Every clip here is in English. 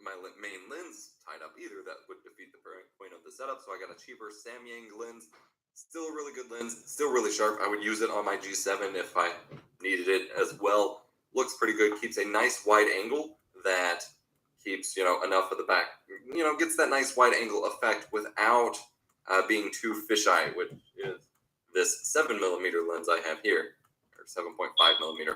my main lens tied up either. That would defeat the point of the setup. So I got a cheaper Samyang lens. Still a really good lens. Still really sharp. I would use it on my G7 if I needed it as well. Looks pretty good. Keeps a nice wide angle that keeps, enough of the back. Gets that nice wide angle effect without being too fisheye, which is this 7mm lens I have here, or 7.5mm.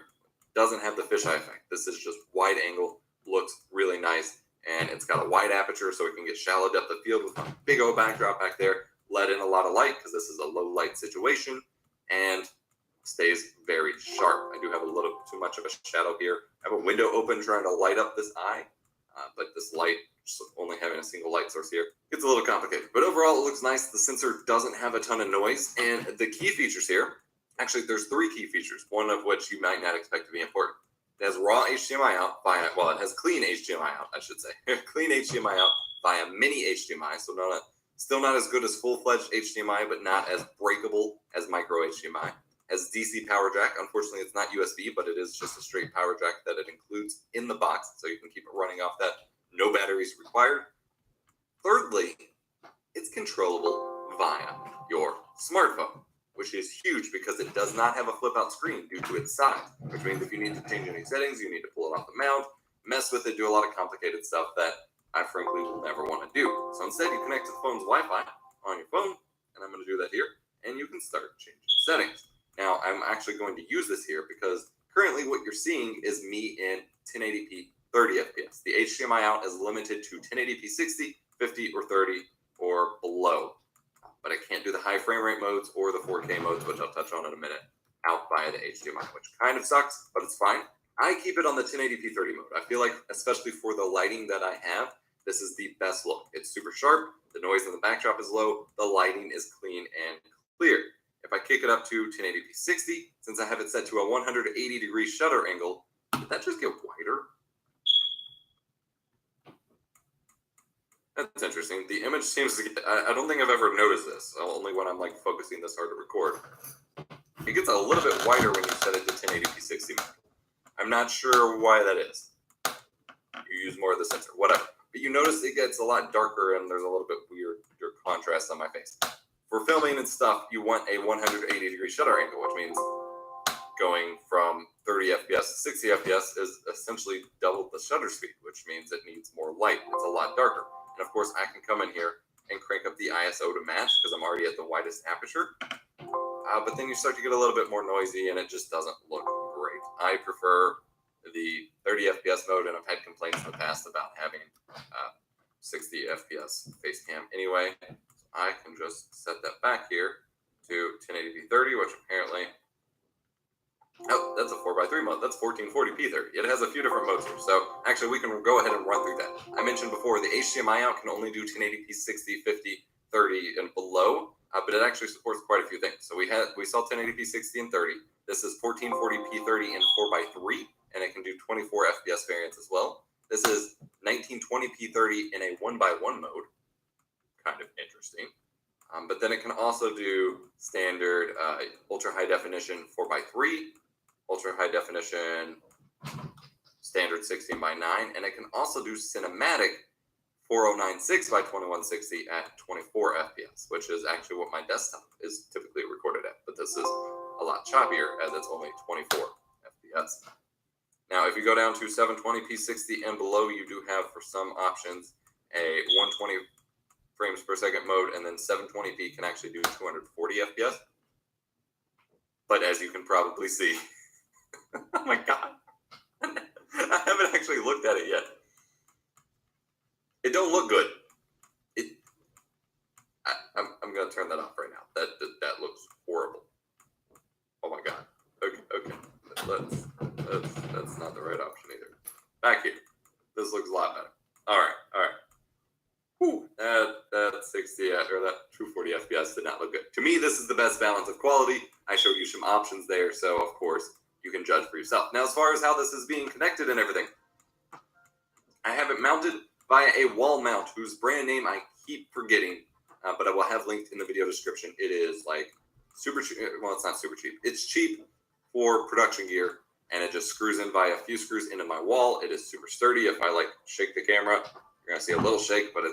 Doesn't have the fisheye effect. This is just wide angle. Looks really nice. And it's got a wide aperture so it can get shallow depth of field with a big old backdrop back there. Let in a lot of light because this is a low light situation, and stays very sharp. I do have a little too much of a shadow here. I have a window open trying to light up this eye, but this light, just only having a single light source here, gets a little complicated. But overall, it looks nice. The sensor doesn't have a ton of noise, and the key features here, actually, there's 3 key features, one of which you might not expect to be important. It has raw HDMI out via, it has clean HDMI out, I should say. Clean HDMI out via mini HDMI, so still not as good as full-fledged HDMI, but not as breakable as micro HDMI. Has DC power jack. Unfortunately, it's not USB, but it is just a straight power jack that it includes in the box, so you can keep it running off that. No batteries required. Thirdly, it's controllable via your smartphone, which is huge because it does not have a flip-out screen due to its size, which means if you need to change any settings, you need to pull it off the mount, mess with it, do a lot of complicated stuff that I frankly will never want to do. So instead, you connect to the phone's Wi-Fi on your phone, and I'm going to do that here, and you can start changing settings. Now, I'm actually going to use this here because currently what you're seeing is me in 1080p 30 FPS. The HDMI out is limited to 1080p 60, 50, or 30, or below. But I can't do the high frame rate modes or the 4K modes, which I'll touch on in a minute, out via the HDMI, which kind of sucks, but it's fine. I keep it on the 1080p 30 mode. I feel like, especially for the lighting that I have, this is the best look. It's super sharp. The noise in the backdrop is low. The lighting is clean and clear. If I kick it up to 1080p 60, since I have it set to a 180-degree shutter angle, did that just get wider? That's interesting. The image seems to get, I don't think I've ever noticed this, only when I'm like focusing this hard to record. It gets a little bit wider when you set it to 1080p 60 mode. I'm not sure why that is. You use more of the sensor, whatever. But you notice it gets a lot darker and there's a little bit weirder contrast on my face. For filming and stuff, you want a 180-degree shutter angle, which means going from 30 FPS to 60 FPS is essentially double the shutter speed, which means it needs more light. It's a lot darker. And of course, I can come in here and crank up the ISO to match because I'm already at the widest aperture. But then you start to get a little bit more noisy and it just doesn't look great. I prefer the 30 FPS mode, and I've had complaints in the past about having 60 FPS face cam anyway. So I can just set that back here to 1080p 30, which apparently, oh, that's a 4:3 mode. That's 1440p 30. It has a few different modes here. So actually, we can go ahead and run through that. I mentioned before, the HDMI out can only do 1080p 60, 50, 30, and below. But it actually supports quite a few things. So we saw 1080p 60 and 30. This is 1440p 30 and 4:3, and it can do 24 FPS variants as well. This is 1920p 30 in a 1:1 mode. Kind of interesting. But then it can also do standard ultra high definition 4:3, ultra high definition standard 16:9, and it can also do cinematic 4096 by 2160 at 24 FPS, which is actually what my desktop is typically recorded at. But this is a lot choppier as it's only 24 FPS. Now, if you go down to 720p 60 and below, you do have, for some options, a 120 frames per second mode, and then 720p can actually do 240 FPS. But as you can probably see, oh my God, I haven't actually looked at it yet. It don't look good. I'm gonna turn that off right now. That looks horrible. Oh my God. Okay. That's not the right option either. Back here. This looks a lot better. All right. Whew. That 60 or that 240 FPS did not look good. To me, this is the best balance of quality. I showed you some options there, so of course you can judge for yourself. Now, as far as how this is being connected and everything, I have it mounted via a wall mount whose brand name I keep forgetting, but I will have linked in the video description. It is like super cheap. Well, it's not super cheap. It's cheap for production gear. and it just screws in via a few screws into my wall. It is super sturdy. If I like shake the camera, you're gonna see a little shake, but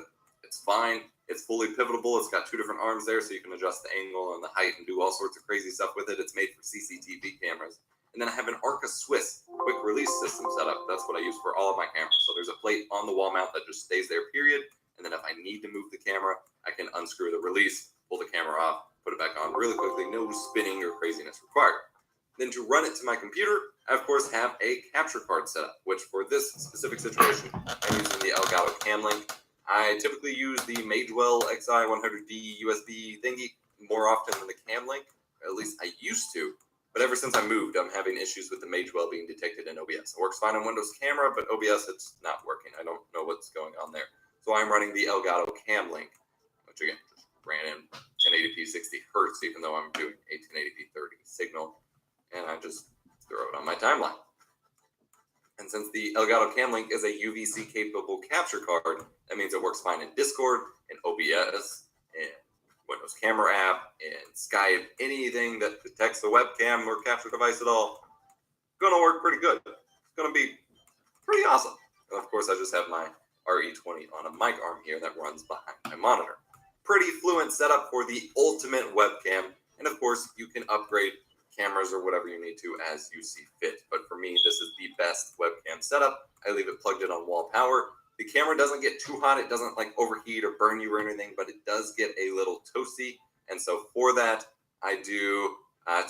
it's fine. It's fully pivotable. It's got 2 different arms there, so you can adjust the angle and the height and do all sorts of crazy stuff with it. It's made for CCTV cameras. And then I have an Arca Swiss quick release system set up. That's what I use for all of my cameras. So there's a plate on the wall mount that just stays there, period. And then if I need to move the camera, I can unscrew the release, pull the camera off, put it back on really quickly, no spinning or craziness required. Then to run it to my computer, I of course have a capture card set up, which for this specific situation, I'm using the Elgato Cam Link. I typically use the Magewell XI100D USB thingy more often than the Cam Link. At least I used to. But ever since I moved, I'm having issues with the Magewell being detected in OBS. It works fine on Windows Camera, but OBS, it's not working. I don't know what's going on there. So I'm running the Elgato Cam Link, which again, just ran in 1080p 60 hertz, even though I'm doing a 1080p 30 signal. And I just throw it on my timeline. And since the Elgato Cam Link is a UVC capable capture card, that means it works fine in Discord, in OBS, in Windows Camera app, in Skype, anything that detects the webcam or capture device at all. Gonna work pretty good. It's gonna be pretty awesome. And of course, I just have my RE20 on a mic arm here that runs behind my monitor. Pretty fluent setup for the ultimate webcam. And of course, you can upgrade cameras or whatever you need to as you see fit. But for me, this is the best webcam setup. I leave it plugged in on wall power. The camera doesn't get too hot. It doesn't like overheat or burn you or anything, but it does get a little toasty. And so for that, I do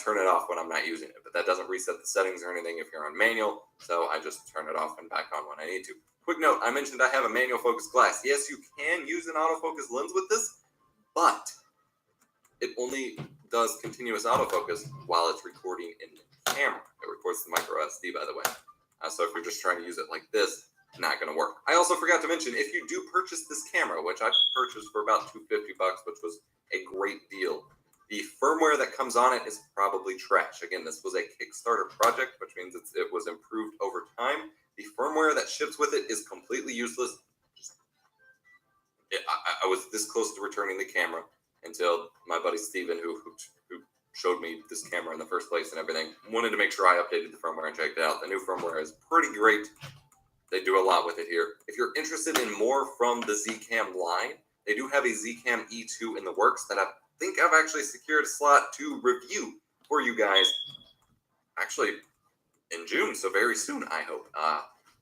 turn it off when I'm not using it. But that doesn't reset the settings or anything if you're on manual. So I just turn it off and back on when I need to. Quick note, I mentioned I have a manual focus glass. Yes, you can use an autofocus lens with this, but it only does continuous autofocus while it's recording in the camera. It records the micro SD, by the way. So if you're just trying to use it like this, not going to work. I also forgot to mention, if you do purchase this camera, which I purchased for about $250, which was a great deal, the firmware that comes on it is probably trash. Again, this was a Kickstarter project, which means it was improved over time. The firmware that ships with it is completely useless. I was this close to returning the camera until my buddy Steven, who showed me this camera in the first place and everything, wanted to make sure I updated the firmware and checked it out. The new firmware is pretty great. They do a lot with it here. If you're interested in more from the Zcam line, they do have a Zcam E2 in the works that I think I've actually secured a slot to review for you guys actually in June, so very soon, I hope.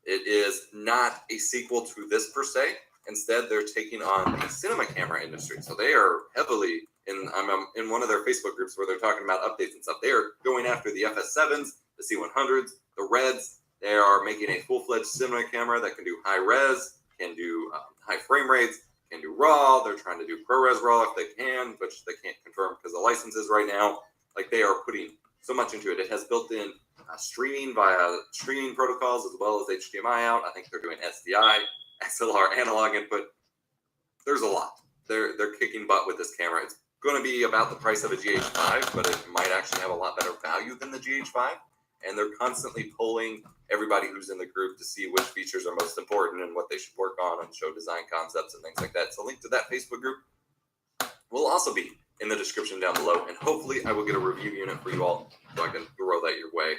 It is not a sequel to this per se. Instead, they're taking on the cinema camera industry. So they are heavily I'm in one of their Facebook groups where they're talking about updates and stuff. They are going after the FS7s, the C100s, the Reds. They are making a full-fledged cinema camera that can do high res, can do high frame rates, can do RAW. They're trying to do ProRes RAW if they can, which they can't confirm because of licenses right now. Like, they are putting so much into it. It has built-in streaming via streaming protocols as well as HDMI out. I think they're doing SDI, XLR analog input. There's a lot. They're kicking butt with this camera. It's going to be about the price of a GH5, but it might actually have a lot better value than the GH5. And they're constantly polling everybody who's in the group to see which features are most important and what they should work on and show design concepts and things like that. So link to that Facebook group will also be in the description down below. And hopefully I will get a review unit for you all so I can throw that your way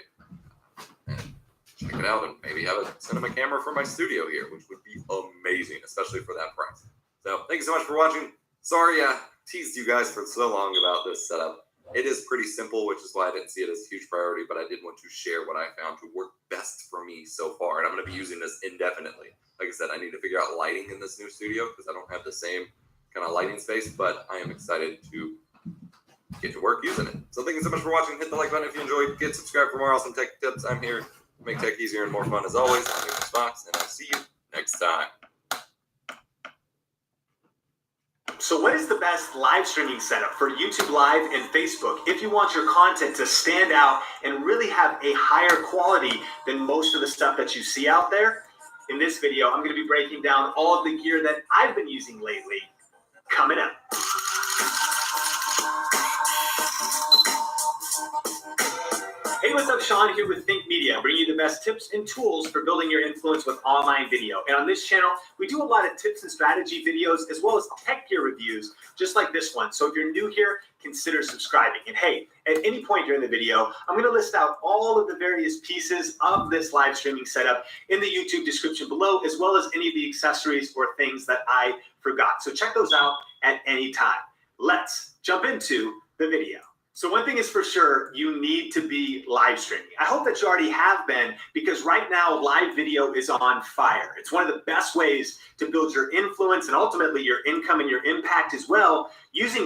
and check it out and maybe have a cinema camera for my studio here, which would be amazing, especially for that price. So thank you so much for watching. Sorry I teased you guys for so long about this setup. It is pretty simple, which is why I didn't see it as a huge priority, but I did want to share what I found to work best for me so far. And I'm going to be using this indefinitely. Like I said, I need to figure out lighting in this new studio because I don't have the same kind of lighting space, but I am excited to get to work using it. So thank you so much for watching. Hit the like button if you enjoyed. Get subscribed for more awesome tech tips. I'm here to make tech easier and more fun as always. I'm Yuswd, and I'll see you next time. So what is the best live streaming setup for YouTube Live and Facebook if you want your content to stand out and really have a higher quality than most of the stuff that you see out there? In this video, I'm going to be breaking down all of the gear that I've been using lately. Coming up. Hey, what's up? Sean here with Think Media, bringing you the best tips and tools for building your influence with online video. And on this channel, we do a lot of tips and strategy videos as well as tech gear reviews, just like this one. So if you're new here, consider subscribing. And hey, at any point during the video, I'm going to list out all of the various pieces of this live streaming setup in the YouTube description below, as well as any of the accessories or things that I forgot. So check those out at any time. Let's jump into the video. So one thing is for sure, you need to be live streaming. I hope that you already have been, because right now live video is on fire. It's one of the best ways to build your influence and ultimately your income and your impact as well, using